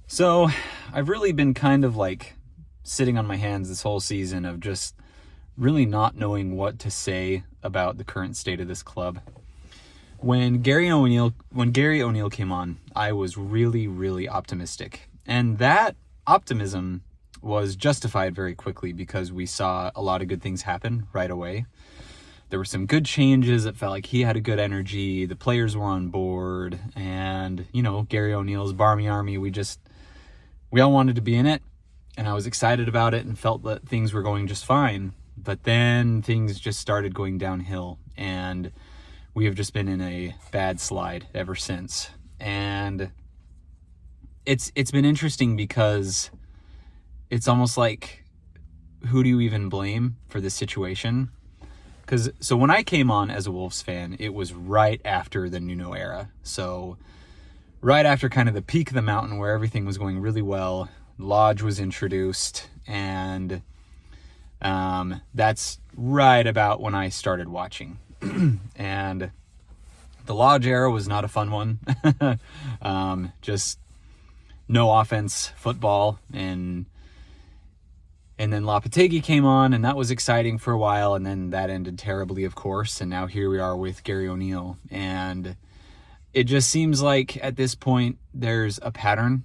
So I've really been kind of like sitting on my hands this whole season of just really not knowing what to say about the current state of this club. When Gary O'Neill came on, I was really optimistic. And that optimism was justified very quickly because we saw a lot of good things happen right away. There were some good changes. It felt like he had a good energy. The players were on board. And, Gary O'Neill's Barmy Army, we all wanted to be in it. And I was excited about it and felt that things were going just fine. But then things just started going downhill. And we have just been in a bad slide ever since. And it's been interesting because it's almost like, who do you even blame for this situation? So when I came on as a Wolves fan, it was right after the Nuno era. So right after kind of the peak of the mountain where everything was going really well, Lodge was introduced, and that's right about when I started watching. And the Lodge era was not a fun one. Just no offense football, and then Lopetegui came on, and that was exciting for a while, and then that ended terribly, of course, and now here we are with Gary O'Neill. And it just seems like at this point there's a pattern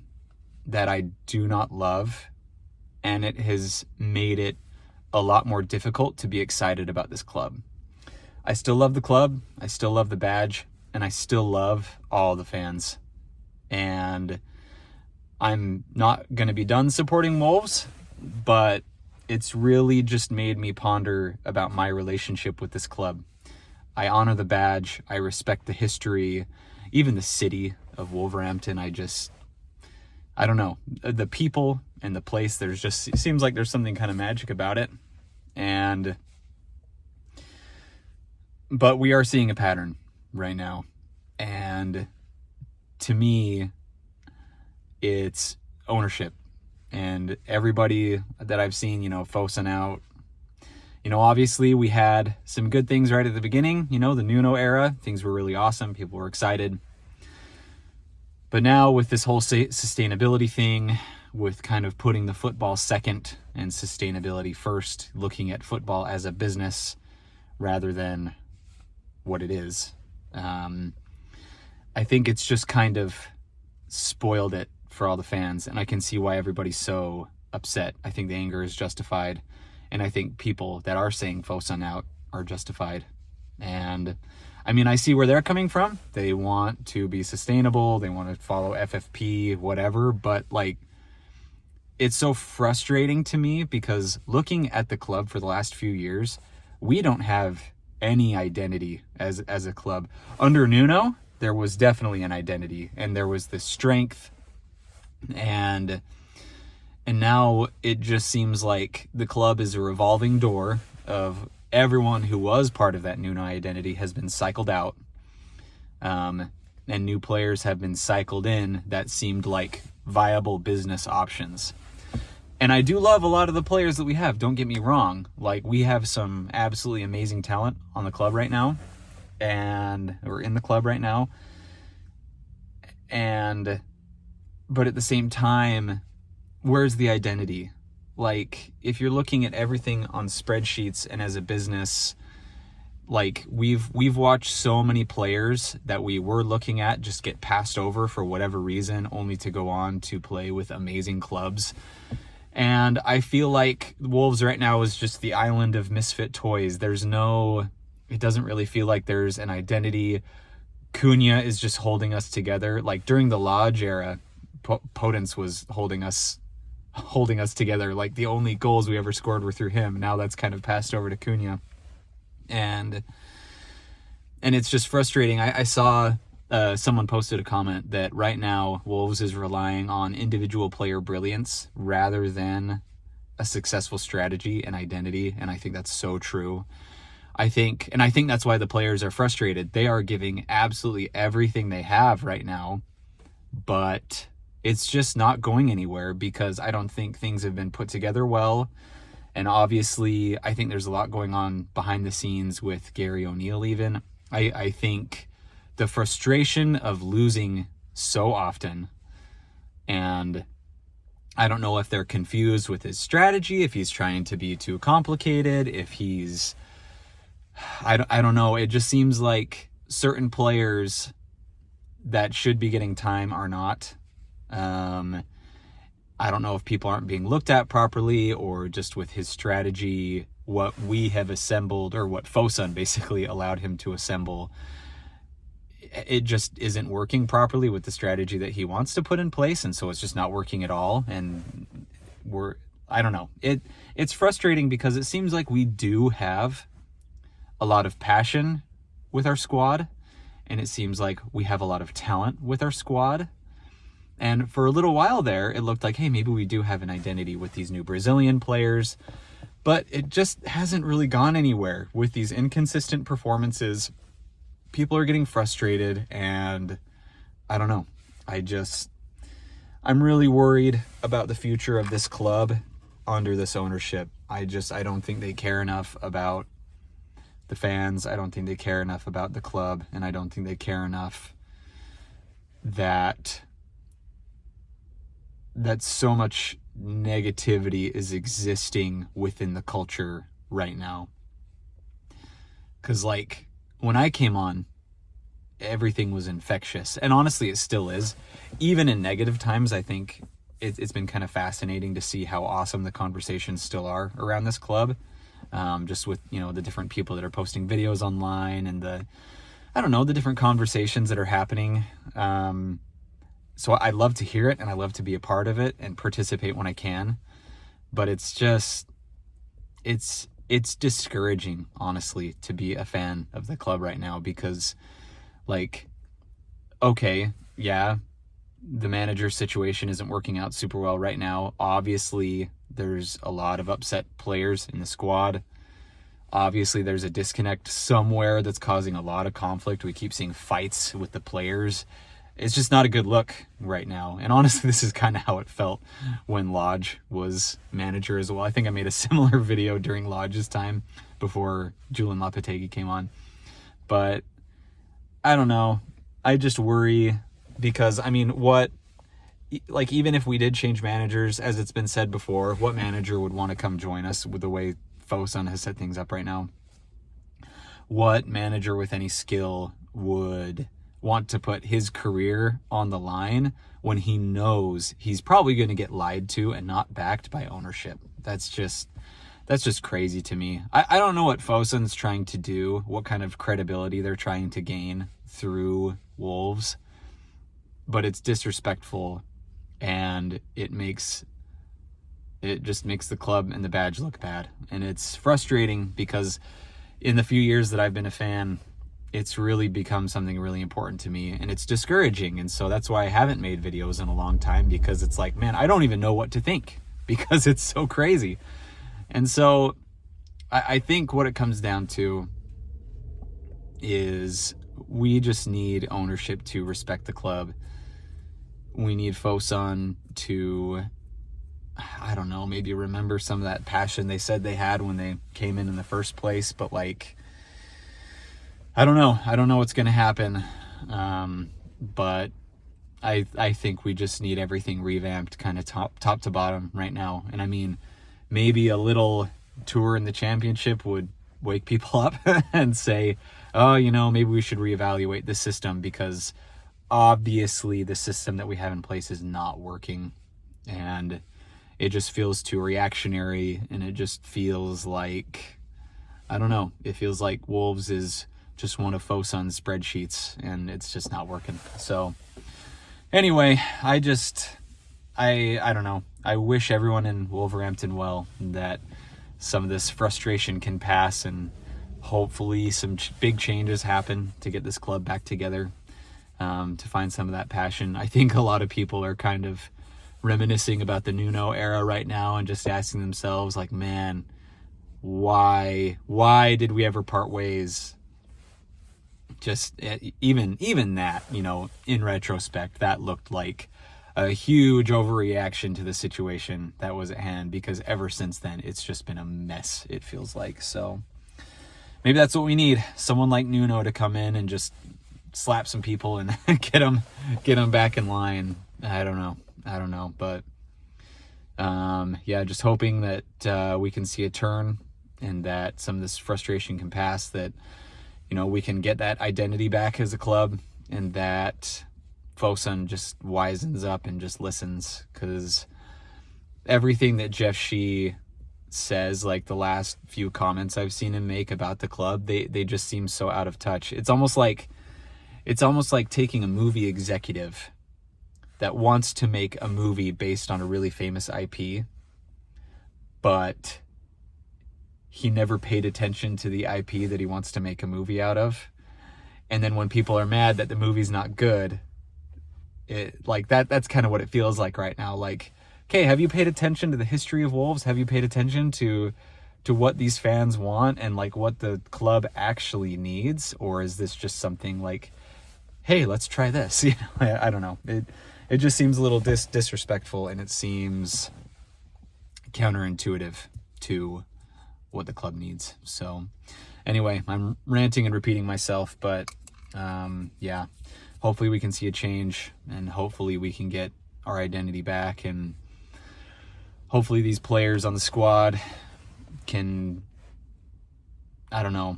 that I do not love, and it has made it a lot more difficult to be excited about this club. I still love the club, I still love the badge, and I still love all the fans. And I'm not going to be done supporting Wolves, but it's really just made me ponder about my relationship with this club. I honor the badge, I respect the history, even the city of Wolverhampton. I don't know, the people and the place, it seems like there's something kind of magic about it. But we are seeing a pattern right now. And to me, it's ownership. And everybody that I've seen, Fosun out, obviously we had some good things right at the beginning, the Nuno era, things were really awesome. People were excited. But now with this whole sustainability thing, with kind of putting the football second and sustainability first, looking at football as a business rather than what it is, I think it's just kind of spoiled it for all the fans, and I can see why everybody's so upset. I think the anger is justified, and I think people that are saying Fosun out are justified. And I mean, I see where they're coming from. They want to be sustainable, they want to follow FFP, whatever, but it's so frustrating to me because looking at the club for the last few years, we don't have any identity as a club. Under Nuno, there was definitely an identity, and there was the strength, and now it just seems like the club is a revolving door of everyone who was part of that Nuno identity has been cycled out, and new players have been cycled in that seemed like viable business options. And I do love a lot of the players that we have, don't get me wrong. We have some absolutely amazing talent on the club right now, and we're in the club right now. But at the same time, where's the identity? If you're looking at everything on spreadsheets and as a business, we've watched so many players that we were looking at just get passed over for whatever reason, only to go on to play with amazing clubs. And I feel like Wolves right now is just the island of misfit toys. It doesn't really feel like there's an identity. Cunha is just holding us together. During the Lodge era, Potence was holding us together. The only goals we ever scored were through him. Now that's kind of passed over to Cunha. And it's just frustrating. I saw someone posted a comment that right now Wolves is relying on individual player brilliance rather than a successful strategy and identity, and I think that's so true. I think that's why the players are frustrated. They are giving absolutely everything they have right now, but it's just not going anywhere because I don't think things have been put together well. And obviously, I think there's a lot going on behind the scenes with Gary O'Neill even. I think the frustration of losing so often. And I don't know if they're confused with his strategy, if he's trying to be too complicated, if he's, I don't know. It just seems like certain players that should be getting time are not. I don't know if people aren't being looked at properly, or just with his strategy, what we have assembled, or what Fosun basically allowed him to assemble, it just isn't working properly with the strategy that he wants to put in place. And so it's just not working at all. And I don't know. It's frustrating because it seems like we do have a lot of passion with our squad. And it seems like we have a lot of talent with our squad. And for a little while there, it looked like, hey, maybe we do have an identity with these new Brazilian players. But it just hasn't really gone anywhere with these inconsistent performances. People are getting frustrated, and I don't know. I'm really worried about the future of this club under this ownership. I don't think they care enough about the fans. I don't think they care enough about the club, and I don't think they care enough that so much negativity is existing within the culture right now. Because, like, when I came on, everything was infectious. And honestly, it still is. Even in negative times, I think it's been kind of fascinating to see how awesome the conversations still are around this club. Just with, the different people that are posting videos online, and the different conversations that are happening. So I love to hear it, and I love to be a part of it and participate when I can. But it's just, it's discouraging, honestly, to be a fan of the club right now, because, like, okay, yeah, the manager situation isn't working out super well right now. Obviously, there's a lot of upset players in the squad. Obviously, there's a disconnect somewhere that's causing a lot of conflict. We keep seeing fights with the players. It's just not a good look right now. And honestly, this is kind of how it felt when Lodge was manager as well. I think I made a similar video during Lodge's time before Julian Lopetegui came on. But I don't know. I just worry because, even if we did change managers, as it's been said before, what manager would want to come join us with the way Fosun has set things up right now? What manager with any skill would want to put his career on the line when he knows he's probably going to get lied to and not backed by ownership? That's just crazy to me. I don't know what Fosun's trying to do, what kind of credibility they're trying to gain through Wolves, but it's disrespectful, and it just makes the club and the badge look bad. And it's frustrating because in the few years that I've been a fan, it's really become something really important to me, and it's discouraging. And so that's why I haven't made videos in a long time, because it's like, man, I don't even know what to think because it's so crazy. And so I think what it comes down to is we just need ownership to respect the club. We need Fosun to, maybe remember some of that passion they said they had when they came in the first place. But, like, I don't know what's going to happen. But I think we just need everything revamped kind of top to bottom right now. And maybe a little tour in the championship would wake people up and say, oh, maybe we should reevaluate the system, because obviously the system that we have in place is not working, and it just feels too reactionary, and it just feels like, it feels like Wolves is just one of Fosun's spreadsheets, and it's just not working. So anyway, I don't know. I wish everyone in Wolverhampton well, that some of this frustration can pass, and hopefully some big changes happen to get this club back together, to find some of that passion. I think a lot of people are kind of reminiscing about the Nuno era right now and just asking themselves, like, man, why did we ever part ways? Just even that, in retrospect, that looked like a huge overreaction to the situation that was at hand, because ever since then, it's just been a mess, it feels like. So maybe that's what we need. Someone like Nuno to come in and just slap some people and get them back in line. I don't know, but yeah, just hoping that we can see a turn and that some of this frustration can pass, that, you know, we can get that identity back as a club, and that Fosun just wisens up and just listens, because everything that Jeff Shee says, like the last few comments I've seen him make about the club, they just seem so out of touch. It's almost like taking a movie executive that wants to make a movie based on a really famous IP, but he never paid attention to the IP that he wants to make a movie out of. And then when people are mad that the movie's not good, that's kind of what it feels like right now. Like, okay, have you paid attention to the history of Wolves? Have you paid attention to what these fans want and like what the club actually needs? Or is this just something like, hey, let's try this? You know, I don't know. It just seems a little disrespectful, and it seems counterintuitive to what the club needs. So anyway, I'm ranting and repeating myself, but yeah, hopefully we can see a change, and hopefully we can get our identity back, and hopefully these players on the squad can, I don't know,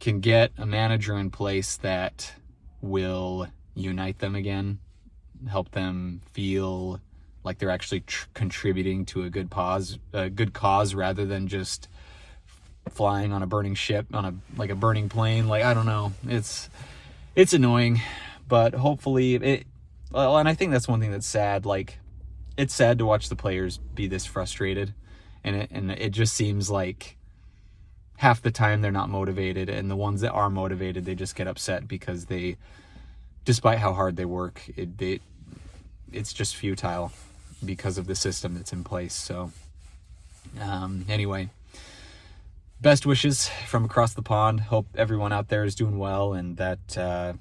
can get a manager in place that will unite them again, help them feel like they're actually contributing to a good cause rather than just flying on a burning ship, on a burning plane. Like, I don't know, it's annoying, but hopefully well, and I think that's one thing that's sad. Like, it's sad to watch the players be this frustrated, and it just seems like half the time they're not motivated, and the ones that are motivated, they just get upset because despite how hard they work, it's just futile because of the system that's in place. So anyway, best wishes from across the pond. Hope everyone out there is doing well, and that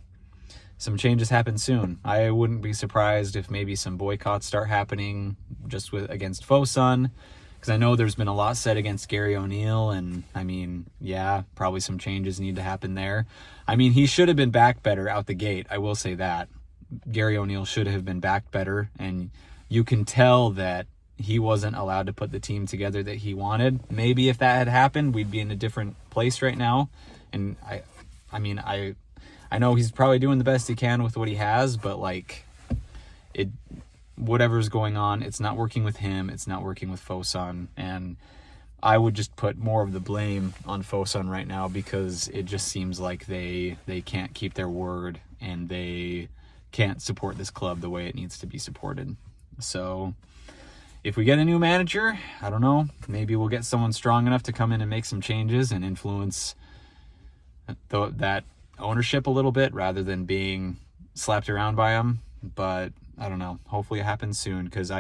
some changes happen soon. I wouldn't be surprised if maybe some boycotts start happening just against Fosun, because I know there's been a lot said against Gary O'Neill, and I mean, yeah, probably some changes need to happen there. I mean, he should have been backed better out the gate. I will say that. Gary O'Neill should have been backed better, and you can tell that he wasn't allowed to put the team together that he wanted. Maybe if that had happened, we'd be in a different place right now. And I mean, I know he's probably doing the best he can with what he has, but like, whatever's going on, it's not working with him, it's not working with Fosun, and I would just put more of the blame on Fosun right now, because it just seems like they can't keep their word, and they can't support this club the way it needs to be supported. So if we get a new manager, I don't know, maybe we'll get someone strong enough to come in and make some changes and influence that ownership a little bit, rather than being slapped around by them. But I don't know, hopefully it happens soon, because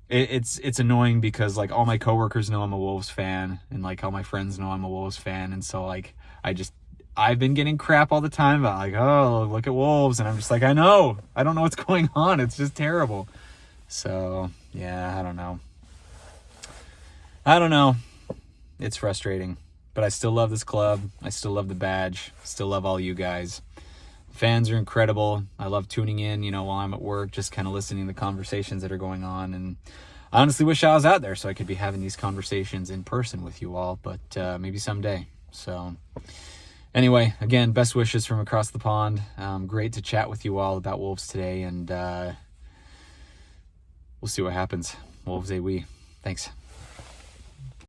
it's annoying, because like all my coworkers know I'm a Wolves fan, and like all my friends know I'm a Wolves fan, and so like I've been getting crap all the time about like, oh, look at Wolves, and I'm just like, I don't know what's going on, it's just terrible. So yeah, I don't know, it's frustrating, but I still love this club, I still love the badge, still love all you guys. Fans are incredible. I love tuning in, while I'm at work, just kind of listening to the conversations that are going on. And I honestly wish I was out there so I could be having these conversations in person with you all, but maybe someday. So anyway, again, best wishes from across the pond. Great to chat with you all about Wolves today, and we'll see what happens. Wolves, we. Thanks.